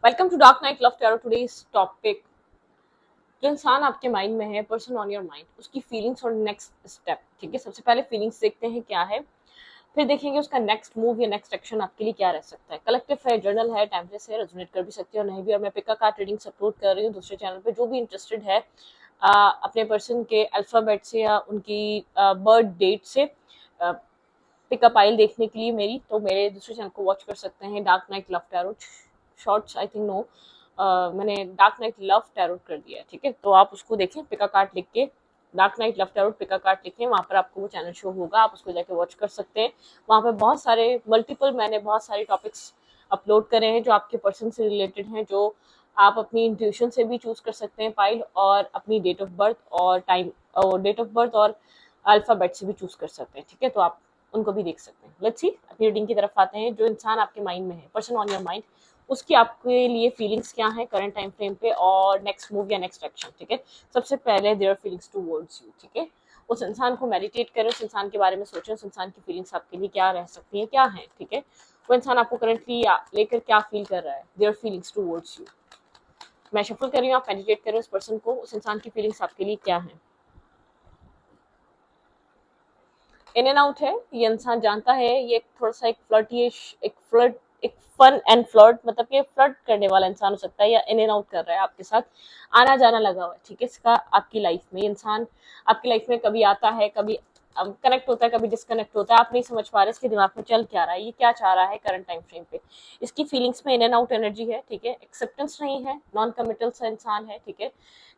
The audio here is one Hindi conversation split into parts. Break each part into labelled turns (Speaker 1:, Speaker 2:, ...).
Speaker 1: Welcome to dark night love tarot. Today's topic, जो इंसान आपके माइंड में है, पर्सन ऑन योर माइंड, उसकी फीलिंग्स और नेक्स्ट स्टेप। ठीक है, सबसे पहले फीलिंग्स देखते हैं क्या है, फिर देखेंगे उसका नेक्स्ट मूव या नेक्स्ट एक्शन आपके लिए क्या रह सकता है। कलेक्टिव है, जर्नल है, टाइमलेस है, रेजोनेट कर भी सकते हो नहीं भी। और मैं पिका कार्ड रीडिंग अपलोड कर रही हूँ दूसरे चैनल पे। जो भी इंटरेस्टेड है अपने पर्सन के अल्फाबेट से या उनकी बर्थ डेट से पिकअप आइल देखने के लिए मेरी, तो मेरे दूसरे चैनल को वॉच कर सकते हैं। Dark night love tarot shorts, I think no, मैंने डार्क नाइट लव टैरो कर दिया है। ठीक है, तो आप उसको देखें, पिका कार्ड लिख के डार्क नाइट लव टैरो पिका कार्ड लिखें, वहाँ पर आपको वो चैनल शो होगा, आप उसको जाके वॉच कर सकते हैं। वहाँ पर बहुत सारे मैंने बहुत सारे टॉपिक्स अपलोड करे हैं जो आपके पर्सन से रिलेटेड हैं, जो आप अपनी इंट्यूशन से भी चूज कर सकते हैं पाइल, और अपनी डेट ऑफ बर्थ और टाइम और डेट ऑफ बर्थ और अल्फाबेट से भी चूज कर सकते हैं। ठीक है, तो आप उनको भी देख सकते हैं। लेट्स सी, अपनी रीडिंग की तरफ आते हैं। जो इंसान आपके माइंड में है, पर्सन ऑन योर माइंड, उसकी आपके लिए फीलिंग्स क्या है करंट टाइम फ्रेम पे, और नेक्स्ट मूव या नेक्स्ट एक्शन। ठीक है, सबसे पहले देयर फीलिंग्स टुवर्ड्स यू। ठीक है, उस इंसान को मेडिटेट करें, उस इंसान के बारे में सोचें, उस इंसान की फीलिंग्स आपके लिए क्या रह सकती हैं, क्या है। ठीक है, वो इंसान आपको करंटली लेकर क्या फील कर रहा है, देयर फीलिंग्स टुवर्ड्स यू। मैं शफल कर रही हूँ, आप मेडिटेट करें उस पर्सन को, उस इंसान की फीलिंग्स आपके लिए क्या है। इन एंड आउट है, ये इंसान जानता है, ये थोड़ा सा एक फ्लर्टिश, एक फन एंड फ्लर्ट, मतलब कि फ्लर्ट करने वाला इंसान हो सकता है, या इन एंड आउट कर रहा है आपके साथ, आना जाना लगा हुआ है। ठीक है, इसका आपकी लाइफ में, ये इंसान आपकी लाइफ में कभी आता है, कभी कनेक्ट होता है, कभी डिस्कनेक्ट होता है। आप नहीं समझ पा रहे इसके दिमाग में चल क्या रहा है, ये क्या चाह रहा है करंट टाइम फ्रेम पे। इसकी फीलिंग्स में इन एंड आउट एनर्जी है। ठीक है, एक्सेप्टेंस नहीं है, नॉन कमिटल सा इंसान है। ठीक है,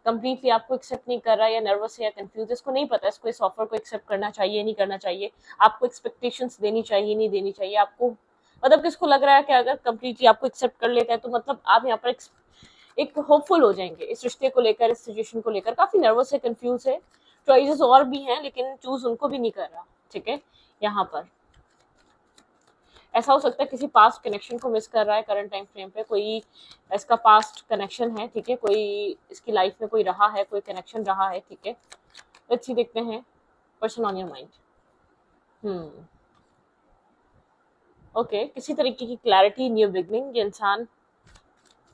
Speaker 1: कंप्लीटली आपको एक्सेप्ट नहीं कर रहा है, या नर्वस है, या कंफ्यूज, इसको नहीं पता इसको इस ऑफर को एक्सेप्ट करना चाहिए नहीं करना चाहिए, आपको एक्सपेक्टेशंस देनी चाहिए नहीं देनी चाहिए, आपको मतलब किसको लग रहा है कि अगर कंप्लीटली आपको एक्सेप्ट कर लेता है तो मतलब आप यहाँ पर एक होपफुल हो जाएंगे इस रिश्ते को लेकर, इस सिचुएशन को लेकर। काफी नर्वस है, कंफ्यूज है, चॉइसेस और भी हैं, लेकिन चूज उनको भी नहीं कर रहा। ठीक है, यहाँ पर ऐसा हो सकता है किसी पास्ट कनेक्शन को मिस कर रहा है करंट टाइम फ्रेम पे, कोई इसका पास्ट कनेक्शन है। ठीक है, कोई इसकी लाइफ में कोई रहा है, कोई कनेक्शन रहा है। ठीक है, लेट्स सी, देखते हैं person on your mind. Hmm okay, किसी तरीके की क्लैरिटी, न्यू बिगनिंग, ये इंसान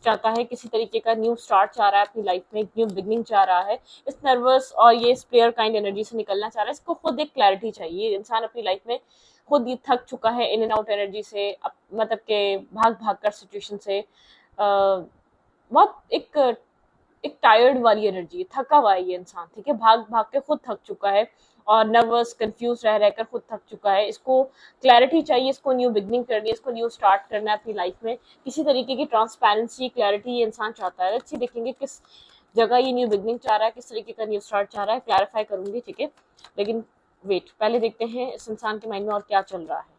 Speaker 1: चाहता है, किसी तरीके का न्यू स्टार्ट चाह रहा है अपनी लाइफ में, एक न्यू बिगनिंग चाह रहा है। इस नर्वस और ये स्प्लेयर काइंड एनर्जी से निकलना चाह रहा है, इसको खुद एक क्लैरिटी चाहिए। इंसान अपनी लाइफ में खुद ही थक चुका है इन एंड आउट एनर्जी से, मतलब के भाग भाग कर सिचुएशन से, बहुत एक टायर्ड वाली एनर्जी, थका हुआ है ये इंसान। ठीक है, भाग भाग के खुद थक चुका है, और नर्वस कंफ्यूज रह रहकर खुद थक चुका है। इसको क्लैरिटी चाहिए, इसको न्यू बिगनिंग करनी है, इसको न्यू स्टार्ट करना है अपनी लाइफ में। किसी तरीके की ट्रांसपेरेंसी, क्लैरिटी ये इंसान चाहता है। अच्छी देखेंगे किस जगह ये न्यू बिगनिंग चाह रहा है, किस तरीके का न्यू स्टार्ट चाह रहा है, क्लैरिफाई करूंगी। ठीक है, लेकिन वेट, पहले देखते हैं इस इंसान के माइंड में और क्या चल रहा है।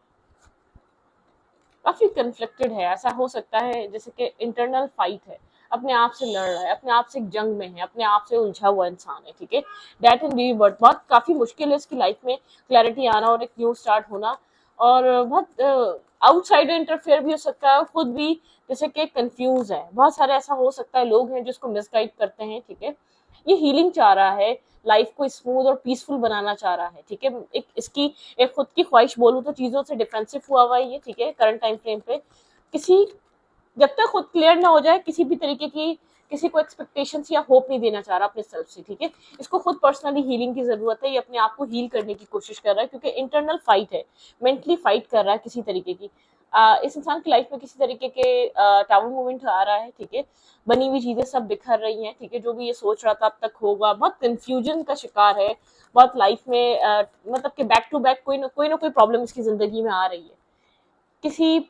Speaker 1: काफी कन्फ्लिक्टेड है, ऐसा हो सकता है जैसे कि इंटरनल फाइट है, अपने आप से लड़ रहा है, अपने आप से एक जंग में है, अपने आप से उलझा हुआ इंसान है। ठीक है, डेथ एंड रीबर्थ, बहुत काफी मुश्किल है इसकी लाइफ में क्लैरिटी आना और एक न्यू स्टार्ट होना। और बहुत आउटसाइडर इंटरफेयर भी हो सकता है, खुद भी जैसे कि कंफ्यूज है। बहुत सारे ऐसा हो सकता है लोग हैं जिसको मिसगाइड करते हैं। ठीक है, ये हीलिंग चाह रहा है, लाइफ को स्मूथ और पीसफुल बनाना चाह रहा है। ठीक है, एक इसकी एक खुद की ख्वाहिश बोलूं तो चीजों से डिफेंसिव हुआ हुआ है ये। ठीक है, करंट टाइम फ्रेम पे किसी, जब तक खुद क्लियर ना हो जाए किसी भी तरीके की, किसी को एक्सपेक्टेशंस या होप नहीं देना चाह रहा अपने सेल्फ से। ठीक है, इसको खुद पर्सनली हीलिंग की जरूरत है, ये अपने आप को हील करने की कोशिश कर रहा है, क्योंकि इंटरनल फाइट है, मेंटली फाइट कर रहा है किसी तरीके की। इस इंसान की लाइफ में किसी तरीके के टाउन मूवमेंट आ रहा है। ठीक है, बनी हुई चीजें सब बिखर रही हैं। ठीक है, जो भी ये सोच रहा था अब तक होगा, बहुत कंफ्यूजन का शिकार है, बहुत लाइफ में मतलब कि बैक टू बैक कोई ना कोई प्रॉब्लम इसकी जिंदगी में आ रही है, किसी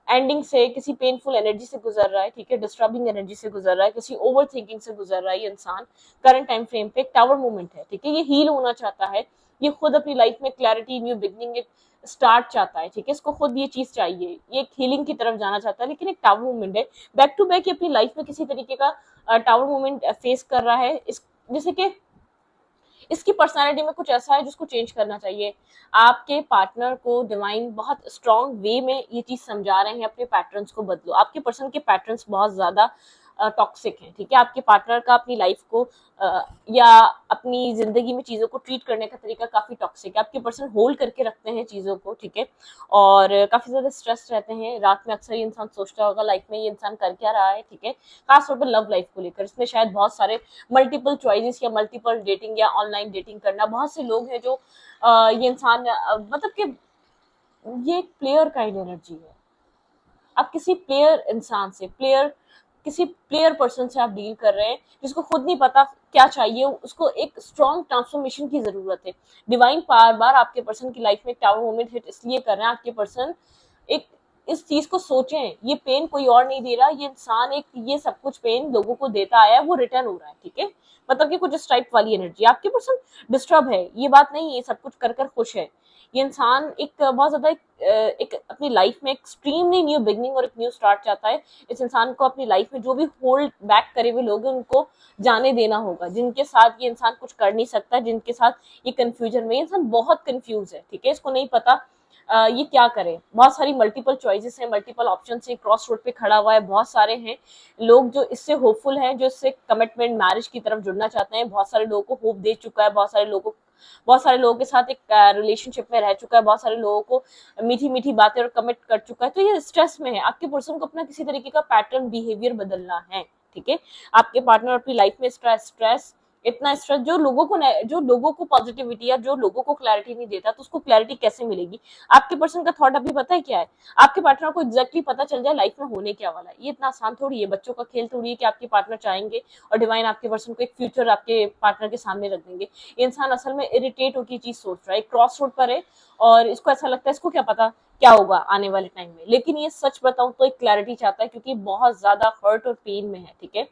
Speaker 1: एंडिंग से, किसी पेनफुल एनर्जी से गुजर रहा है। ठीक है, डिस्टर्बिंग एनर्जी से गुजर रहा है, किसी ओवर थिंकिंग से गुजर रहा है ये इंसान करंट टाइम फ्रेम पे। एक टावर मूवमेंट है। ठीक है, ये हील होना चाहता है, ये खुद अपनी लाइफ में क्लैरिटी, न्यू बिगनिंग, एक स्टार्ट चाहता है। ठीक है, इसको खुद ये चीज चाहिए, ये एक हीलिंग की तरफ जाना चाहता है, लेकिन एक टावर मूवमेंट है। बैक टू बैक ये अपनी लाइफ में किसी तरीके का टावर मूवमेंट फेस कर रहा है। इस जैसे कि इसकी पर्सनालिटी में कुछ ऐसा है जिसको चेंज करना चाहिए। आपके पार्टनर को डिवाइन बहुत स्ट्रॉन्ग वे में ये चीज समझा रहे हैं, अपने पैटर्न्स को बदलो। आपके पर्सन के पैटर्न्स बहुत ज्यादा टॉक्सिक हैं, ठीक है। आपके पार्टनर का अपनी लाइफ को या अपनी जिंदगी में चीजों को ट्रीट करने का तरीका काफी टॉक्सिक है। आपके पर्सन होल्ड करके रखते हैं चीजों को, ठीक है, और काफी ज्यादा स्ट्रेस रहते हैं। रात में अक्सर ये इंसान सोचता होगा लाइफ में ये इंसान कर क्या रहा है, ठीक है, खासतौर पर लव लाइफ को लेकर। इसमें शायद बहुत सारे मल्टीपल चॉइसेस या मल्टीपल डेटिंग या ऑनलाइन डेटिंग करना, बहुत से लोग हैं जो ये इंसान मतलब कि ये एक प्लेयर काइंड एनर्जी है। आप किसी प्लेयर इंसान से किसी प्लेयर पर्सन से आप डील कर रहे हैं जिसको खुद नहीं पता क्या चाहिए, उसको एक स्ट्रॉन्ग ट्रांसफॉर्मेशन की जरूरत है। डिवाइन बार बार आपके पर्सन की लाइफ में टावर मोमेंट हिट इसलिए कर रहे हैं, आपके पर्सन एक इस चीज को सोचें, ये पेन कोई और नहीं दे रहा, ये इंसान एक ये सब कुछ पेन लोगों को देता आया है, वो रिटर्न हो रहा है, ठीक है। मतलब कि कुछ इस टाइप वाली एनर्जी। आपके पर्सन डिस्टर्ब है, ये बात नहीं, ये सब कुछ कर कर खुश है। ये इंसान एक बहुत ज्यादा एक अपनी लाइफ में एक्सट्रीमली न्यू बिगनिंग और एक न्यू स्टार्ट चाहता है। इस इंसान को अपनी लाइफ में जो भी होल्ड बैक करे हुए लोग हैं उनको जाने देना होगा, जिनके साथ ये इंसान कुछ कर नहीं सकता, जिनके साथ ये कंफ्यूजन में, ये इंसान बहुत कंफ्यूज है, ठीक है, इसको नहीं पता ये क्या करे। बहुत सारी मल्टीपल चॉइसेस हैं, मल्टीपल ऑप्शन है, क्रॉस रोड पे खड़ा हुआ है। बहुत सारे हैं लोग जो इससे होपफुल हैं, जो इससे कमिटमेंट मैरिज की तरफ जुड़ना चाहते हैं। बहुत सारे लोगों को होप दे चुका है, बहुत सारे लोगों के साथ एक रिलेशनशिप में रह चुका है, बहुत सारे लोगों को मीठी मीठी बातें और कमिट कर चुका है। तो ये स्ट्रेस में है। आपके पर्सन को अपना किसी तरीके का पैटर्न बिहेवियर बदलना है, ठीक है। आपके पार्टनर अपनी लाइफ में स्ट्रेस इतना स्ट्रेस जो लोगों को पॉजिटिविटी या जो लोगों को क्लैरिटी नहीं देता, तो उसको क्लैरिटी कैसे मिलेगी। आपके पर्सन का थॉट अभी पता है क्या है, आपके पार्टनर को एग्जैक्टली पता चल जाए लाइफ में होने क्या वाला है। ये इतना आसान थोड़ी है, बच्चों का खेल थोड़ी है कि आपके पार्टनर चाहेंगे और डिवाइन आपके पर्सन को एक फ्यूचर आपके पार्टनर के सामने रख देंगे। ये इंसान असल में इरिटेट होकर चीज सोच रहा है, क्रॉस रोड पर है और इसको ऐसा लगता है इसको क्या पता क्या होगा आने वाले टाइम में। लेकिन ये सच बताऊं तो एक क्लैरिटी चाहता है, क्योंकि बहुत ज्यादा हर्ट और पेन में है, ठीक है।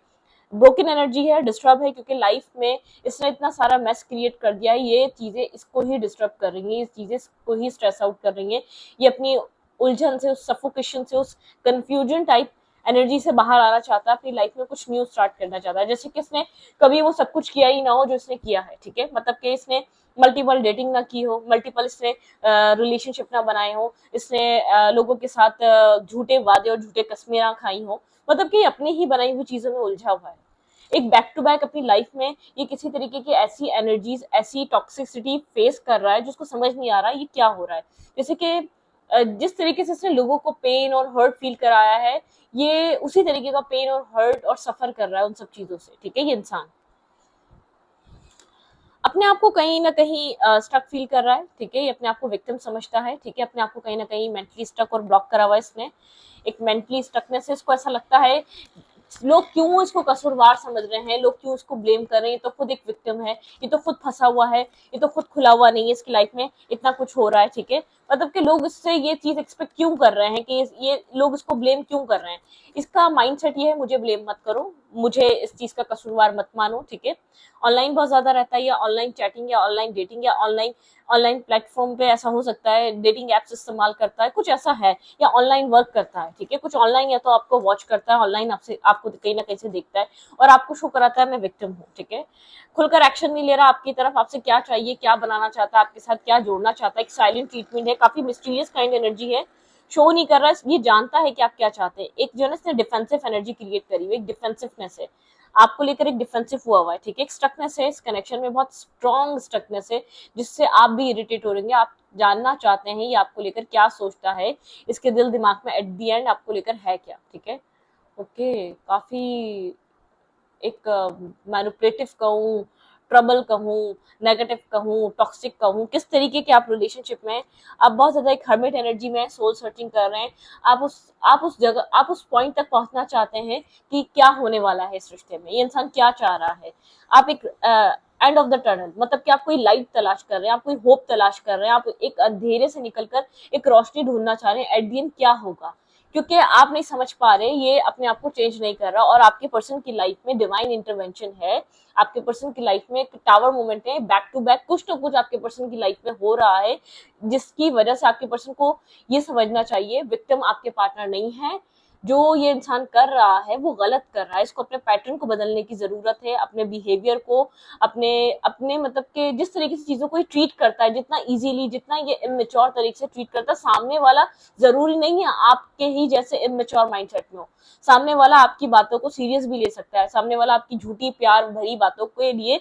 Speaker 1: ब्रोकन एनर्जी है, डिस्टर्ब है, क्योंकि लाइफ में इसने इतना सारा मैस क्रिएट कर दिया है। ये चीजें इसको ही डिस्टर्ब कर रही हैं, इस चीजें इसको ही स्ट्रेस आउट कर रही हैं। ये अपनी उलझन से, उस सफोकेशन से, उस कंफ्यूजन टाइप एनर्जी से बाहर आना चाहता है, अपनी लाइफ में कुछ न्यू स्टार्ट करना चाहता है। जैसे कि इसने कभी वो सब कुछ किया ही ना हो जो इसने किया है, ठीक है। मतलब कि इसने मल्टीपल डेटिंग ना की हो, मल्टीपल इसने रिलेशनशिप ना बनाए हो, इसने लोगों के साथ झूठे वादे और झूठे कस्में ना खाई हो। मतलब कि अपनी ही बनाई हुई चीजों में उलझा हुआ है। एक बैक टू बैक अपनी लाइफ में ये किसी तरीके की ऐसी एनर्जीज, ऐसी टॉक्सिसिटी फेस कर रहा है जिसको समझ नहीं आ रहा ये क्या हो रहा है। जैसे कि जिस तरीके से इसने लोगों को पेन और हर्ट फील कराया है, ये उसी तरीके का पेन और हर्ट और सफर कर रहा है उन सब चीजों से, ठीक है। ये इंसान अपने आप को कहीं ना कहीं स्टक फील कर रहा है, ठीक है। ये अपने आप को विक्टिम समझता है, ठीक है। अपने आप को कहीं ना कहीं मेंटली स्टक और ब्लॉक करा हुआ है इसने। एक मेंटली स्टकनेस से इसको ऐसा लगता है लोग क्यों इसको कसूरवार समझ रहे हैं, लोग क्यों इसको ब्लेम कर रहे हैं, ये तो खुद एक विक्टिम है, ये तो खुद फंसा हुआ है, ये तो खुद खुला हुआ नहीं है, इसकी लाइफ में इतना कुछ हो रहा है, ठीक है। मतलब कि लोग इससे ये चीज एक्सपेक्ट क्यों कर रहे हैं कि ये लोग इसको ब्लेम क्यों कर रहे हैं। इसका माइंडसेट ये है, मुझे ब्लेम मत करो, मुझे इस चीज का कसूरवार मत मानो, ठीक है। ऑनलाइन बहुत ज्यादा रहता है, या ऑनलाइन चैटिंग या ऑनलाइन डेटिंग या ऑनलाइन प्लेटफॉर्म पे ऐसा हो सकता है, डेटिंग एप्स इस्तेमाल करता है, कुछ ऐसा है, या ऑनलाइन वर्क करता है, ठीक है। कुछ ऑनलाइन या तो आपको वॉच करता है, ऑनलाइन आपको कहीं ना कहीं से देखता है और आपको शो कराता है मैं विक्टिम हूँ, ठीक है। खुलकर एक्शन नहीं ले रहा आपकी तरफ, आपसे क्या चाहिए, क्या बनाना चाहता है, आपके साथ क्या जोड़ना चाहता है। एक साइलेंट ट्रीटमेंट है, काफी मिस्टीरियस काइंड एनर्जी है, शो नहीं कर रहा है, ये जानता है कि आप क्या चाहते हैं। एक जो है ना डिफेंसिव एनर्जी क्रिएट करी हुई, एक डिफेंसिवनेस है आपको लेकर, एक डिफेंसिव हुआ है, ठीक है। एक स्टकनेस है इस कनेक्शन में, बहुत स्ट्रॉन्ग स्टकनेस है जिससे आप भी इरिटेट हो रहेंगे। आप जानना चाहते हैं ये आपको लेकर क्या सोचता है, इसके दिल दिमाग में एट दी एंड आपको लेकर है क्या, ठीक है। ओके, काफी एक मैनिपुलेटिव कहूँ, ट्रबल कहूँ, नेगेटिव कहूँ, टॉक्सिक कहूँ, किस तरीके के आप रिलेशनशिप में, आप बहुत ज्यादा एक हर्मिट एनर्जी में सोल सर्चिंग कर रहे हैं। आप उस पॉइंट तक पहुंचना चाहते हैं कि क्या होने वाला है इस रिश्ते में, ये इंसान क्या चाह रहा है। आप एक एंड ऑफ द टनल, मतलब कि आप कोई लाइट तलाश कर रहे हैं, आप कोई होप तलाश कर रहे हैं, आप एक अंधेरे से निकलकर एक रोशनी ढूंढना चाह रहे हैं। एट द एंड क्या होगा, क्योंकि आप नहीं समझ पा रहे, ये अपने आप को चेंज नहीं कर रहा, और आपके पर्सन की लाइफ में डिवाइन इंटरवेंशन है। आपके पर्सन की लाइफ में एक टावर मोमेंट है, बैक टू बैक कुछ ना कुछ आपके पर्सन की लाइफ में हो रहा है, जिसकी वजह से आपके पर्सन को ये समझना चाहिए विक्टिम आपके पार्टनर नहीं है, जो ये इंसान कर रहा है वो गलत कर रहा है, इसको अपने पैटर्न को बदलने की जरूरत है, अपने बिहेवियर को, अपने अपने मतलब के जिस तरीके से चीजों को ट्रीट करता है, जितना इजीली, जितना ये इमेच्योर तरीके से ट्रीट करता है, सामने वाला जरूरी नहीं है आपके ही जैसे इमेच्योर माइंडसेट में हो, सामने वाला आपकी बातों को सीरियस भी ले सकता है, सामने वाला आपकी झूठी प्यार भरी बातों के लिए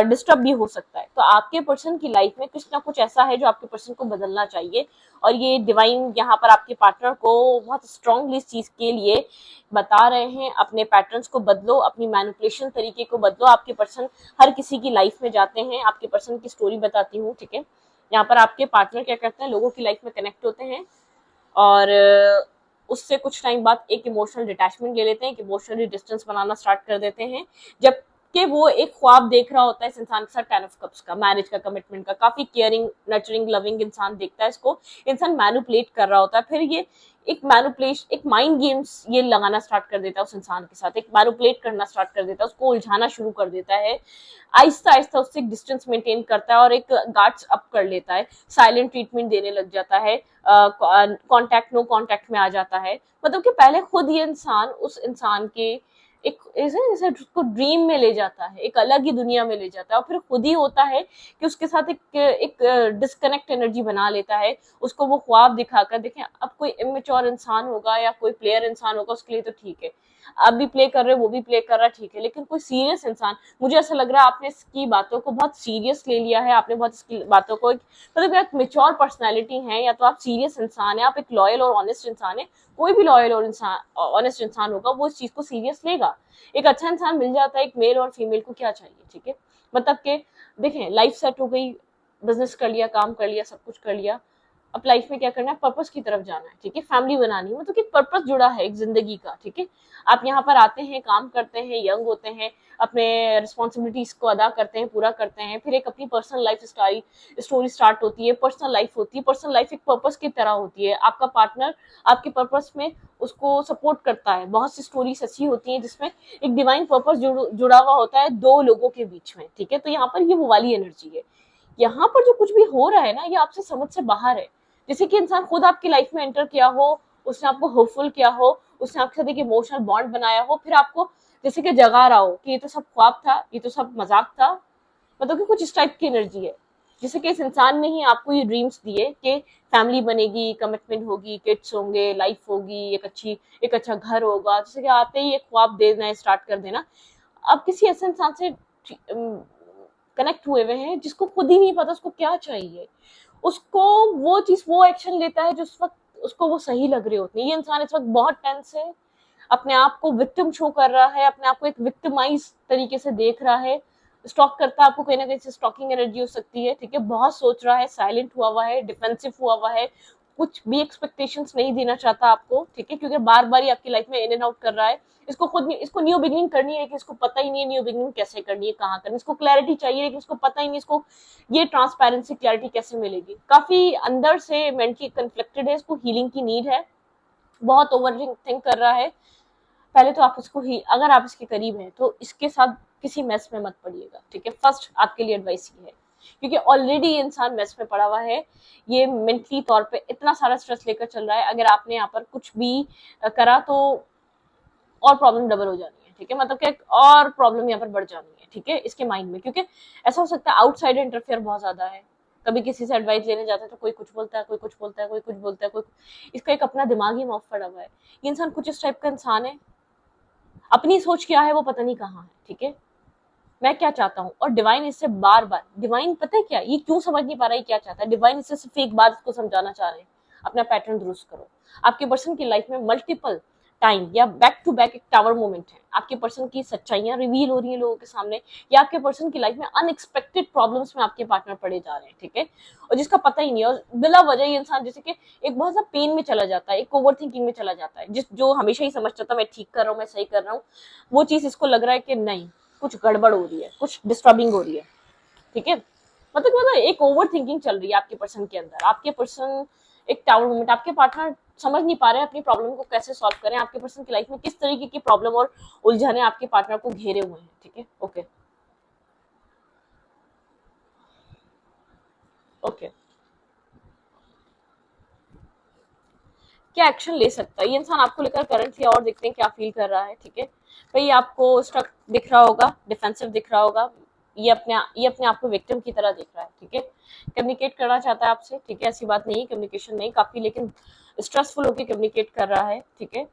Speaker 1: डिस्टर्ब भी हो सकता है। तो आपके पर्सन की लाइफ में कुछ ना कुछ ऐसा है जो आपके पर्सन को बदलना चाहिए, और ये डिवाइन यहाँ पर आपके पार्टनर को बहुत स्ट्रांगली इस चीज के लिए बता रहे हैं, अपने पैटर्न्स को बदलो, अपनी मैनिपुलेशन तरीके को बदलो। आपके पर्सन हर किसी की लाइफ में जाते हैं, आपके पर्सन की स्टोरी बताती हूँ, ठीक है। यहाँ पर आपके पार्टनर क्या करते हैं, लोगों की लाइफ में कनेक्ट होते हैं, और उससे कुछ टाइम बाद एक इमोशनल डिटैचमेंट ले लेते हैं, एक इमोशनली डिस्टेंस बनाना स्टार्ट कर देते हैं, जब कि वो एक ख्वाब देख रहा होता है इस इंसान के साथ 10 ऑफ कप्स का, मैरिज का, कमिटमेंट का, काफी केयरिंग, नर्चरिंग, लविंग इंसान देखता है इसको, इंसान मैनिपुलेट कर रहा होता है, फिर ये एक मैनिपुलेशन, एक माइंड गेम्स ये लगाना स्टार्ट कर देता है उस इंसान के साथ, एक मैनिपुलेट करना स्टार्ट कर देता है, उसको उलझाना शुरू कर देता है, आहिस्ता आहिस्ता उससे एक डिस्टेंस मेंटेन करता है और एक गार्ड्स अप कर लेता है, साइलेंट ट्रीटमेंट देने लग जाता है, कांटेक्ट नो कांटेक्ट में आ जाता है, मतलब कि पहले खुद ये इंसान उस इंसान के एक जैसे उसको ड्रीम में ले जाता है, एक अलग ही दुनिया में ले जाता है, और फिर खुद ही होता है कि उसके साथ एक डिस्कनेक्ट एनर्जी बना लेता है, उसको वो ख्वाब दिखाकर, देखें अब कोई इमेच्योर इंसान होगा या कोई प्लेयर इंसान होगा उसके लिए तो ठीक है, आप भी प्ले कर रहे हो, वो भी प्ले कर रहा है, ठीक है, लेकिन कोई सीरियस इंसान, मुझे ऐसा लग रहा है आपने इसकी बातों को बहुत सीरियस ले लिया है, आपने बहुत इसकी बातों को मतलब एक मेच्योर पर्सनैलिटी है, या तो आप सीरियस इंसान है, आप एक लॉयल और ऑनेस्ट इंसान है, कोई भी लॉयल और इंसान ऑनेस्ट इंसान होगा वो इस चीज को सीरियस लेगा, एक अच्छा इंसान मिल जाता है, एक मेल और फीमेल को क्या चाहिए, ठीक है, मतलब के देखें लाइफ सेट हो गई, बिजनेस कर लिया, काम कर लिया, सब कुछ कर लिया, अब लाइफ में क्या करना है, पर्पस की तरफ जाना है, ठीक है, फैमिली बनानी है, मतलब कि पर्पस जुड़ा है एक जिंदगी का, ठीक है, आप यहाँ पर आते हैं, काम करते हैं, यंग होते हैं, अपने रिस्पॉन्सिबिलिटीज को अदा करते हैं, पूरा करते हैं, फिर एक अपनी पर्सनल लाइफ स्टोरी स्टार्ट होती है, पर्सनल लाइफ होती है, पर्सनल लाइफ एक पर्पस की तरह होती है, आपका पार्टनर आपके पर्पस में उसको सपोर्ट करता है, बहुत सी स्टोरीज ऐसी होती हैं जिसमें एक डिवाइन पर्पस जुड़ा हुआ होता है दो लोगों के बीच में, ठीक है, तो यहाँ पर ये वो वाली एनर्जी है, यहाँ पर जो कुछ भी हो रहा है ना, ये आपसे समझ से बाहर है, जैसे कि इंसान खुद आपकी लाइफ में एंटर किया हो, उसने आपको होपफुल किया हो, उसने आपके साथ एक इमोशनल बॉन्ड बनाया हो, फिर आपको जैसे कि जगा रहा हो कि ये तो सब ख्वाब था, ये तो सब मजाक था, मतलब कि कुछ इस टाइप की एनर्जी है, जैसे कि इस इंसान ने ही आपको ये ड्रीम्स दिए कि फैमिली बनेगी, कमिटमेंट होगी, किड्स होंगे, लाइफ होगी, एक अच्छा घर होगा, जैसे कि आते ही एक ख्वाब देना स्टार्ट कर देना, अब किसी ऐसे इंसान से कनेक्ट हुए हुए हैं जिसको खुद ही नहीं पता उसको क्या चाहिए, उसको वो चीज, वो एक्शन लेता है जो उस वक्त उसको वो सही लग रही होती है, ये इंसान इस वक्त बहुत टेंस है, अपने आप को विक्टिम शो कर रहा है, अपने आप को एक विक्टिमाइज तरीके से देख रहा है, स्टॉक करता है आपको, कहीं ना कहीं से स्टॉकिंग एनर्जी हो सकती है, ठीक है, बहुत सोच रहा है, साइलेंट हुआ है, डिफेंसिव हुआ है, कुछ भी एक्सपेक्टेशंस नहीं देना चाहता आपको, ठीक है, क्योंकि बार बार ही आपकी लाइफ में इन एंड आउट कर रहा है, इसको न्यू बिगिनिंग करनी है, कि इसको पता ही नहीं है न्यू बिगिनिंग कैसे करनी है, कहाँ करनी है, इसको क्लैरिटी चाहिए, लेकिन इसको पता ही नहीं इसको ये ट्रांसपेरेंसी क्लैरिटी कैसे मिलेगी, काफी अंदर से मेंटली कन्फ्लिक्टेड है, इसको हीलिंग की नीड है, बहुत ओवर थिंक कर रहा है, पहले तो आप इसको ही, अगर आप इसके करीब हैं तो इसके साथ किसी मेस में मत पड़िएगा, ठीक है, फर्स्ट आपके लिए एडवाइस ये है, क्योंकि ऑलरेडी इंसान मेस में पड़ा हुआ है, ये मेंटली तौर पे इतना सारा स्ट्रेस लेकर चल रहा है, अगर आपने यहाँ पर कुछ भी करा तो और प्रॉब्लम डबल हो जानी है, ठीक है, मतलब कि और प्रॉब्लम यहाँ पर बढ़ जानी है, ठीक है, इसके माइंड में, क्योंकि ऐसा हो सकता है आउटसाइड इंटरफेयर बहुत ज्यादा है, कभी किसी से एडवाइस लेने जाता है तो कोई कुछ बोलता है, कोई कुछ बोलता है, कोई कुछ बोलता है, कोई, इसका एक अपना दिमाग ही मौफ पड़ा हुआ है, ये इंसान कुछ इस टाइप का इंसान है, अपनी सोच क्या है वो पता नहीं कहाँ है, ठीक है, मैं क्या चाहता हूँ, और डिवाइन इससे बार बार, डिवाइन पता है क्या, ये क्यों समझ नहीं पा रहा है क्या चाहता है, डिवाइन इससे सिर्फ एक बात इसको समझाना चाह रहे हैं, अपना पैटर्न दुरुस्त करो, आपके पर्सन की लाइफ में मल्टीपल टाइम या बैक टू बैक एक टावर मोमेंट है, आपके पर्सन की सच्चाइयां रिवील हो रही है लोगों के सामने, या आपके पर्सन की लाइफ में अनएक्सपेक्टेड प्रॉब्लम्स में आपके पार्टनर पड़े जा रहे हैं, ठीक है, और जिसका पता ही नहीं है, और बिला वजह ये इंसान जैसे कि एक बहुत सा पेन में चला जाता है, एक ओवर थिंकिंग में चला जाता है, जिस जो हमेशा ही समझता था मैं ठीक कर रहा हूँ, मैं सही कर रहा हूँ, वो चीज इसको लग रहा है कि नहीं, कुछ गड़बड़ हो रही है, कुछ डिस्टर्बिंग हो रही है, ठीक है, मतलब एक ओवर थिंकिंग चल रही है आपके पर्सन के अंदर, आपके पर्सन एक टावर मोमेंट, आपके पार्टनर समझ नहीं पा रहे हैं अपनी प्रॉब्लम को कैसे सॉल्व करें, आपके पर्सन की लाइफ में किस तरीके की प्रॉब्लम और उलझने आपके पार्टनर को घेरे हुए हैं, ठीक है, ओके ओके, क्या एक्शन ले सकता है ये इंसान आपको लेकर करंटली, और देखते हैं क्या फील कर रहा है। ठीक है भाई, आपको स्टक दिख रहा होगा, डिफेंसिव दिख रहा होगा, ये अपने आप को विक्टिम की तरह दिख रहा है। ठीक है, कम्युनिकेट करना चाहता है आपसे। ठीक है, ऐसी बात नहीं, कम्युनिकेशन नहीं काफी, लेकिन स्ट्रेसफुल होकर कम्युनिकेट कर रहा है। ठीक है,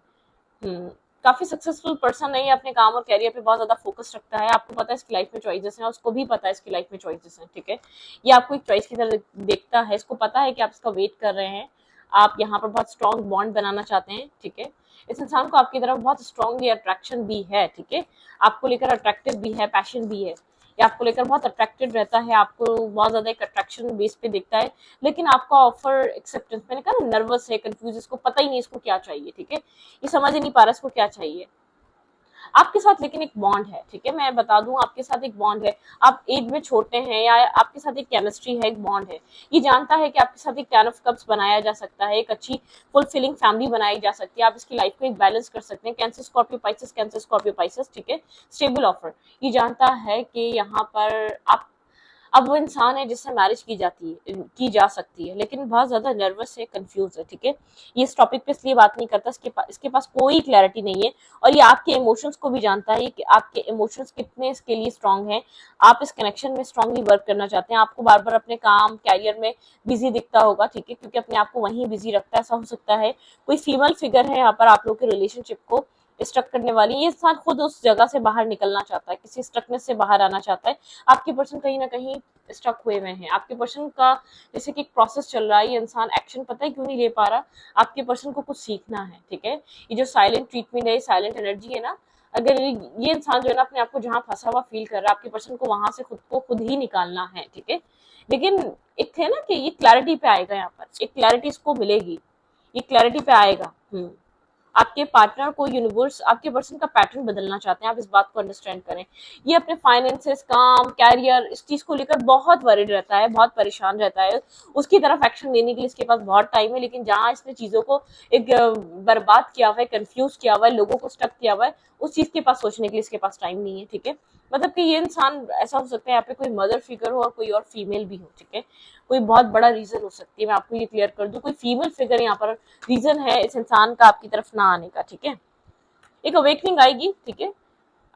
Speaker 1: काफी सक्सेसफुल पर्सन नहीं है, अपने काम और कैरियर पे बहुत ज्यादा फोकस रखता है। आपको पता है इसकी लाइफ में चॉइसेस हैं, उसको भी पता है इसकी लाइफ में चॉइसेस हैं। ठीक है, ये आपको एक चॉइस की तरह देखता है, इसको पता है कि आप इसका वेट कर रहे हैं, आप यहाँ पर बहुत स्ट्रॉन्ग बॉन्ड बनाना चाहते हैं। ठीक है, इस इंसान को आपकी तरफ बहुत स्ट्रॉन्गली अट्रैक्शन भी है। ठीक है, आपको लेकर अट्रैक्टिव भी है, पैशन भी है, ये आपको लेकर बहुत अट्रैक्टेड रहता है, आपको बहुत ज्यादा एक अट्रैक्शन बेस पे दिखता है। लेकिन आपका ऑफर एक्सेप्टेंस, मैंने कहा ना, नर्वस है, कंफ्यूज, इसको पता ही नहीं इसको क्या चाहिए। ठीक है, ये समझ ही नहीं पा रहा इसको क्या चाहिए आपके साथ। लेकिन एक बॉन्ड है। ठीक है, मैं बता दूं, आपके साथ एक बॉन्ड है। आप एज में छोटे हैं या आपके साथ एक केमिस्ट्री है, एक बॉन्ड है। ये जानता है कि आपके साथ एक 10 ऑफ कप्स बनाया जा सकता है, एक अच्छी फुलफिलिंग फैमिली बनाई जा सकती है, आप इसकी लाइफ को एक बैलेंस कर सकते हैं। Cancer Scorpio Pisces, cancer Scorpio Pisces. ठीक है, स्टेबल ऑफर। ये जानता है कि यहाँ पर आप, अब वो इंसान है जिससे मैरिज की जा सकती है, लेकिन बहुत ज्यादा नर्वस है, कंफ्यूज है। ठीक है, ये इस टॉपिक पे इसलिए बात नहीं करता, इसके पास कोई क्लैरिटी नहीं है, और ये आपके इमोशंस को भी जानता है कि आपके इमोशंस कितने इसके लिए स्ट्रांग हैं। आप इस कनेक्शन में स्ट्रांगली वर्क करना चाहते हैं, आपको बार बार अपने काम कैरियर में बिजी दिखता होगा। ठीक है, क्योंकि अपने आप को वहीं बिजी रखता है। ऐसा हो सकता है कोई फीमेल फिगर है यहाँ पर आप लोग के रिलेशनशिप को स्ट्रक करने वाली। ये इंसान खुद उस जगह से बाहर निकलना चाहता है, किसी स्ट्रकनेस से बाहर आना चाहता है। आपके पर्सन कहीं ना कहीं स्टक हुए हुए हैं, आपके पर्सन का जैसे कि एक प्रोसेस चल रहा है, ये इंसान एक्शन पता है क्यों नहीं ले पा रहा, आपके पर्सन को कुछ सीखना है। ठीक है, ये जो साइलेंट ट्रीटमेंट है, साइलेंट एनर्जी है ना, अगर ये इंसान जो है ना अपने आप को जहाँ फंसा हुआ फील कर रहा है, आपके पर्सन को वहां से खुद को खुद ही निकालना है। ठीक है, लेकिन एक है ना कि ये क्लैरिटी पे आएगा, यहाँ पर एक क्लैरिटी इसको मिलेगी, ये क्लैरिटी पे आएगा। आपके पार्टनर को यूनिवर्स, आपके पर्सन का पैटर्न बदलना चाहते हैं, आप इस बात को अंडरस्टैंड करें। ये अपने फाइनेंसेस, काम, कैरियर, इस चीज को लेकर बहुत वरीड रहता है, बहुत परेशान रहता है। उसकी तरफ एक्शन लेने के लिए इसके पास बहुत टाइम है, लेकिन जहां इसने चीजों को एक बर्बाद किया हुआ है, कंफ्यूज किया हुआ है, लोगों को स्टक किया हुआ है, उस चीज के पास सोचने के लिए इसके पास टाइम नहीं है। ठीक है, मतलब कि ये इंसान, ऐसा हो सकता है यहाँ पे कोई मदर फिगर हो और कोई और फीमेल भी हो। ठीक है, कोई बहुत बड़ा रीजन हो सकती है, मैं आपको ये क्लियर कर दूं, कोई फीमेल फिगर यहाँ पर रीजन है इस इंसान का आपकी तरफ ना आने का। ठीक है, एक अवेकनिंग आएगी। ठीक है,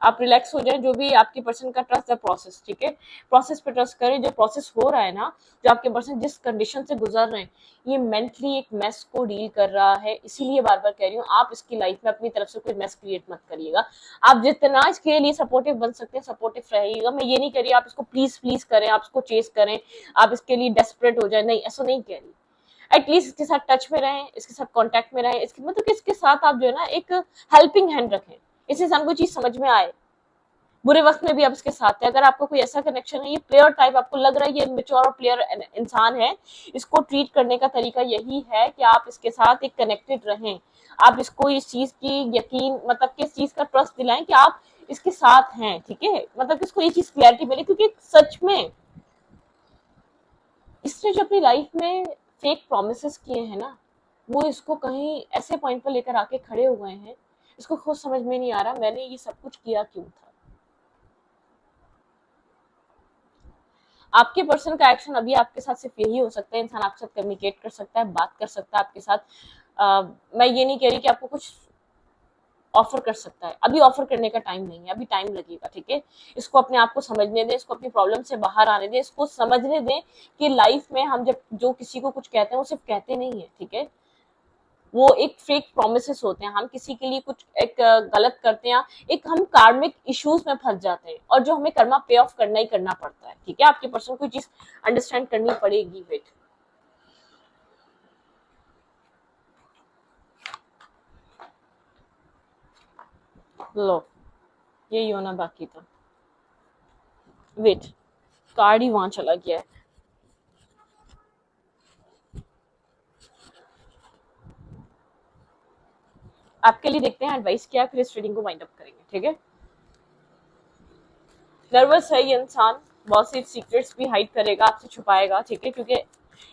Speaker 1: आप रिलैक्स हो जाएं, जो भी आपके पर्सन का, ट्रस्ट द प्रोसेस। ठीक है, प्रोसेस पे ट्रस्ट करें, जो प्रोसेस हो रहा है ना, जो आपके पर्सन जिस कंडीशन से गुजर रहे हैं, ये मेंटली एक मेस को डील कर रहा है। इसीलिए बार बार कह रही हूँ, आप इसकी लाइफ में अपनी तरफ से कोई मेस क्रिएट मत करिएगा। आप जितना इसके लिए सपोर्टिव बन सकते हैं सपोर्टिव रहिएगा। मैं ये नहीं कह रही आप इसको प्लीज प्लीज करें, आप इसको चेस करें, आप इसके लिए डेस्परेट हो जाए, नहीं, ऐसा नहीं कह रही। एटलीस्ट इसके साथ टच में रहें, इसके साथ कांटेक्ट में रहें, इसके मतलब कि इसके साथ आप जो है ना एक हेल्पिंग हैंड रखें, इस इंसान को चीज समझ में आए, बुरे वक्त में भी आप इसके साथ है। अगर आपका कोई ऐसा कनेक्शन है, ये प्लेयर टाइप आपको लग रहा है ये मेच्योर और प्लेयर इंसान है, इसको ट्रीट करने का तरीका यही है कि आप इसके साथ एक कनेक्टेड रहें, आप इसको इस चीज की यकीन, मतलब कि इस चीज का ट्रस्ट दिलाएं कि आप इसके साथ हैं। ठीक है, मतलब कि इसको ये चीज क्लैरिटी मिले, क्योंकि सच में इसने जो अपनी लाइफ में फेक प्रोमिसेस किए हैं ना, वो इसको कहीं ऐसे पॉइंट पर लेकर आके खड़े हुए हैं, इसको खुद समझ में नहीं आ रहा मैंने ये सब कुछ किया क्यों था। आपके पर्सन का एक्शन अभी आपके साथ सिर्फ यही हो सकता है, इंसान आपके साथ कम्युनिकेट कर सकता है, बात कर सकता है आपके साथ। मैं ये नहीं कह रही कि आपको कुछ ऑफर कर सकता है, अभी ऑफर करने का टाइम नहीं है, अभी टाइम लगेगा। ठीक है, इसको अपने आप को समझने दें, इसको अपनी प्रॉब्लम से बाहर आने दें, इसको समझने दें कि लाइफ में हम जब जो किसी को कुछ कहते हैं वो सिर्फ कहते नहीं है। ठीक है, वो एक फेक प्रोमिसेस होते हैं, हम किसी के लिए कुछ एक गलत करते हैं, एक हम कार्मिक इश्यूज में फंस जाते हैं, और जो हमें कर्मा पे ऑफ करना ही करना पड़ता है। ठीक है, आपके पर्सन को चीज अंडरस्टैंड करनी पड़ेगी। वेट, लो, यही होना बाकी था। वेट, कार्ड ही वहां चला गया है। आपके लिए देखते हैं एडवाइस क्या है, फिर इस रीडिंग को वाइंड अप करेंगे। ठीक है, नर्वस है ये इंसान, बहुत सी सीक्रेट्स भी हाइड करेगा, आपसे छुपाएगा। ठीक है, क्योंकि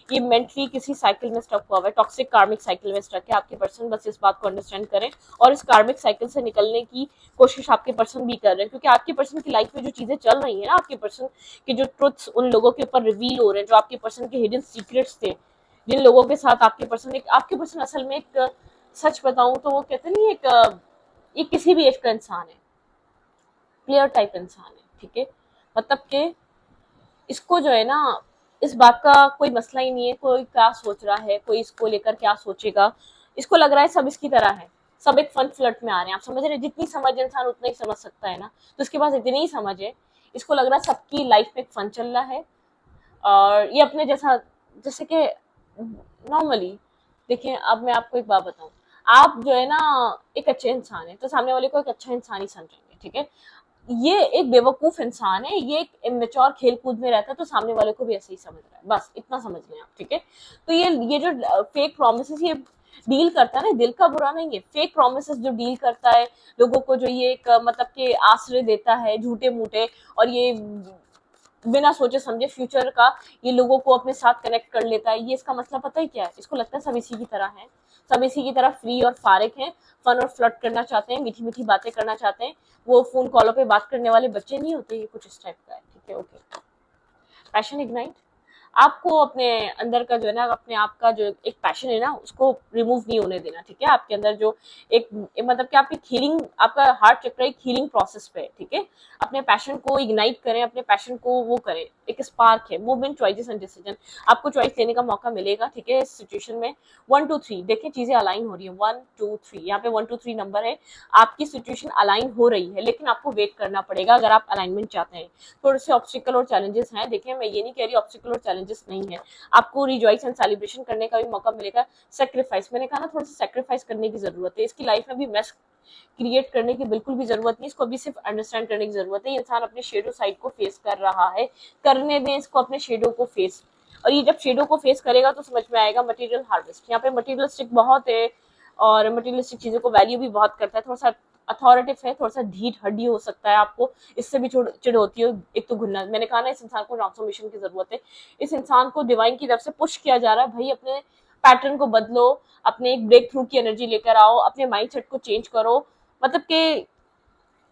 Speaker 1: ये मेंटली किसी साइकिल में स्टक हुआ है, टॉक्सिक कार्मिक साइकिल में स्टक है। आपके पर्सन बस इस बात को अंडरस्टैंड करें, और इस कार्मिक साइकिल से निकलने की कोशिश आपके पर्सन भी कर रहे हैं, क्योंकि आपके पर्सन की लाइफ में जो चीजें चल रही है ना, आपके पर्सन के जो ट्रुथ्स उन लोगों के ऊपर रिवील हो रहे हैं, जो आपके पर्सन के हिडन सीक्रेट्स थे, जिन लोगों के साथ आपके पर्सन असल में एक सच बताऊं तो वो कहते नहीं ये किसी भी एज का इंसान है, प्लेयर टाइप इंसान है, ठीक है। मतलब कि इसको जो है ना, इस बात का कोई मसला ही नहीं है कोई क्या सोच रहा है, कोई इसको लेकर क्या सोचेगा। इसको लग रहा है सब इसकी तरह है, सब एक फन फ्लर्ट में आ रहे हैं। आप समझ रहे हैं, जितनी समझ इंसान उतना ही समझ सकता है ना, तो इसके पास इतनी ही समझ है। इसको लग रहा है सबकी लाइफ में एक फन चल रहा है, और ये अपने जैसा, जैसे कि नॉर्मली देखिए, अब मैं आपको एक बात बताऊं। आप जो है ना एक अच्छे इंसान है, तो सामने वाले को एक अच्छा इंसान ही समझेंगे, ठीक है। ये एक बेवकूफ इंसान है, ये एक इमेच्योर खेल कूद में रहता है, तो सामने वाले को भी ऐसे ही समझ रहा है, बस इतना समझ लें आप, ठीक है। तो ये जो फेक प्रोमिस ये डील करता है ना, दिल का बुरा नहीं है, फेक प्रोमिस जो डील करता है लोगों को, जो ये एक मतलब के आश्रय देता है झूठे मूठे, और ये बिना सोचे समझे फ्यूचर का ये लोगों को अपने साथ कनेक्ट कर लेता है। ये इसका मतलब पता है क्या है, इसको लगता है सब इसी की तरह है, सब इसी की तरह फ्री और फारिग हैं, फन और फ्लर्ट करना चाहते हैं, मीठी मीठी बातें करना चाहते हैं। वो फोन कॉलों पे बात करने वाले बच्चे नहीं होते, ये कुछ इस टाइप का है, ठीक है। ओके, पैशन इग्नाइट, आपको अपने अंदर का जो है ना, अपने आप का जो एक पैशन है ना, उसको रिमूव नहीं होने देना, ठीक है। आपके अंदर जो एक मतलब कि आपकी हीलिंग, आपका हार्ट चक्र एक हीलिंग प्रोसेस पे है, ठीक है। अपने पैशन को इग्नाइट करें, अपने पैशन को वो करें, एक स्पार्क है, मूवमेंट, चॉइसेस एंड डिसीजन। आपको चॉइस लेने का मौका मिलेगा, ठीक है। इस सिचुएशन में 1 2 3 देखिए, चीजें अलाइन हो रही है, 1 2 3, यहाँ पे 1 2 3 नंबर है। आपकी सिचुएशन अलाइन हो रही है, लेकिन आपको वेट करना पड़ेगा अगर आप अलाइनमेंट चाहते हैं। थोड़े से ऑब्स्टिकल और चैलेंजेस हैं, देखिए मैं ये नहीं कह रही ऑब्स्टिकल और चैलेंजेस नहीं है, आपको रिजॉइस एंड सेलिब्रेशन करने का भी मौका मिलेगा। सेक्रीफाइस, मैंने कहा ना, थोड़ा सा सेक्रीफाइस करने की जरूरत है, इसकी लाइफ में भी मेस क्रिएट करने की बिल्कुल भी जरूरत नहीं, इसको अभी सिर्फ अंडरस्टैंड करने की जरूरत है। ये इंसान अपने शेडो साइड को फेस कर रहा है, करने दें इसको अपने शेडो को फेस, और ये जब शेडो को फेस करेगा तो समझ में आएगा मटेरियल हार्वेस्ट। यहाँ पे मटेरियलिस्टिक बहुत है, और मटेरियलिस्टिक चीजों को वैल्यू भी बहुत करता है, थोड़ा सा अथॉरिटिव है, थोड़ा सा ढीठ हड्डी हो सकता है, आपको इससे भी चिड़ होती है। एक तो घुनना, मैंने कहा ना, इस इंसान को ट्रांसफॉर्मेशन की जरूरत है, इस इंसान को डिवाइन की तरफ से पुश किया जा रहा है, भाई अपने पैटर्न को बदलो, अपने एक ब्रेक थ्रू की एनर्जी लेकर आओ, अपने माइंडसेट को चेंज करो। मतलब कि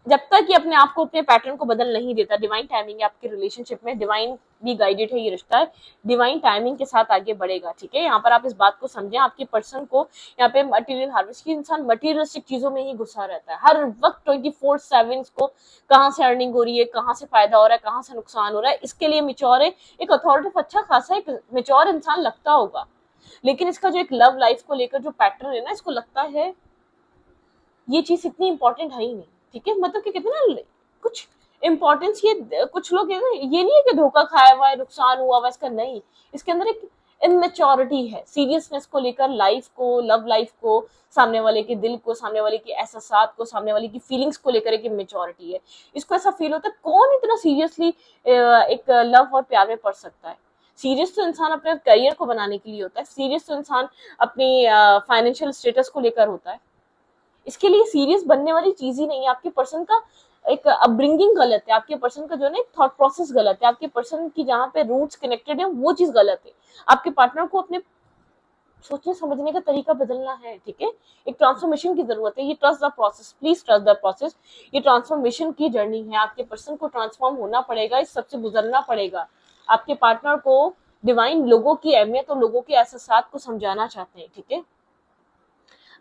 Speaker 1: जब तक कि अपने आप को, अपने पैटर्न को बदल नहीं देता, डिवाइन टाइमिंग है आपके रिलेशनशिप में, डिवाइन भी गाइडेड है ये रिश्ता है, डिवाइन टाइमिंग के साथ आगे बढ़ेगा, ठीक है। यहाँ पर आप इस बात को समझें, आपके पर्सन को यहाँ पे मटेरियल हार्वेस्ट की, इंसान मटेरियलिस्टिक चीजों में ही घुसा रहता है हर वक्त 24/7, को कहाँ से अर्निंग हो रही है, कहाँ से फायदा हो रहा है, कहाँ से नुकसान हो रहा है, इसके लिए मिच्योर है, एक अथॉरिटिव अच्छा खासा एक मिच्योर इंसान लगता होगा। लेकिन इसका जो एक लव लाइफ को लेकर जो पैटर्न है ना, इसको लगता है ये चीज इतनी इंपॉर्टेंट है ही नहीं, ठीक है। मतलब कि कहते हैं ना, कुछ इंपॉर्टेंस, ये कुछ लोग ये नहीं है कि धोखा खाया हुआ है, नुकसान हुआ हुआ इसका, नहीं, इसके अंदर एक इमेच्योरिटी है, सीरियसनेस को लेकर, लाइफ को, लव लाइफ को, सामने वाले के दिल को, सामने वाले के एहसास को, सामने वाले की फीलिंग्स को लेकर एक इमेच्योरिटी है। इसको ऐसा फील होता है, कौन इतना सीरियसली एक लव और प्यार में पड़ सकता है। सीरियस तो इंसान अपने करियर को बनाने के लिए होता है, सीरियस तो इंसान अपनी फाइनेंशियल स्टेटस को लेकर होता है। इसके लिए सीरियस बनने वाली चीज ही नहीं है। आपके पर्सन का एक अपब्रिंगिंग गलत है, आपके पर्सन का जो है ना थॉट प्रोसेस गलत है, आपके पर्सन की जहाँ पे रूट्स कनेक्टेड है वो चीज गलत है। आपके पार्टनर को अपने सोचने समझने का तरीका बदलना है, ठीक है। एक ट्रांसफॉर्मेशन की जरूरत है, ये trust the process, please trust the process. ये ट्रांसफॉर्मेशन की जर्नी है, आपके पर्सन को ट्रांसफॉर्म होना पड़ेगा, इस सबसे गुजरना पड़ेगा। आपके पार्टनर को डिवाइन लोगों की अहमियत और लोगों के एहसास को समझाना चाहते हैं, ठीक है।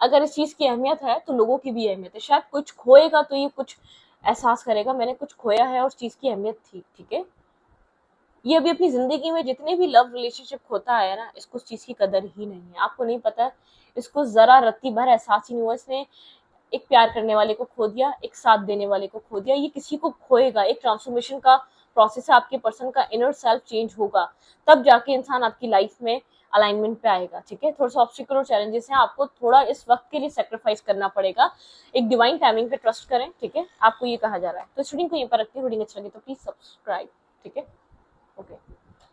Speaker 1: अगर इस चीज की अहमियत है तो लोगों की भी अहमियत है, शायद कुछ खोएगा तो ये कुछ एहसास करेगा, मैंने कुछ खोया है और उस चीज की अहमियत थी, ठीक है। ये अभी अपनी जिंदगी में जितने भी लव रिलेशनशिप होता है ना, इसको उस चीज की कदर ही नहीं है, आपको नहीं पता, इसको जरा रत्ती भर एहसास ही नहीं हुआ। इसने एक प्यार करने वाले को खो दिया, एक साथ देने वाले को खो दिया, ये किसी को खोएगा। एक ट्रांसफॉर्मेशन का प्रोसेस है, आपके पर्सन का इनर सेल्फ चेंज होगा, तब जाके इंसान आपकी लाइफ में अलाइनमेंट पे आएगा, ठीक है। थोड़ा सा ऑब्स्टिकल और चैलेंजेस हैं, आपको थोड़ा इस वक्त के लिए सेक्रीफाइस करना पड़ेगा, एक डिवाइन टाइमिंग पे ट्रस्ट करें, ठीक है। आपको ये कहा जा रहा है। तो स्टूडेंट को ये पर रखती है, रीडिंग अच्छा लगी तो प्लीज सब्सक्राइब, ठीक है। ओके।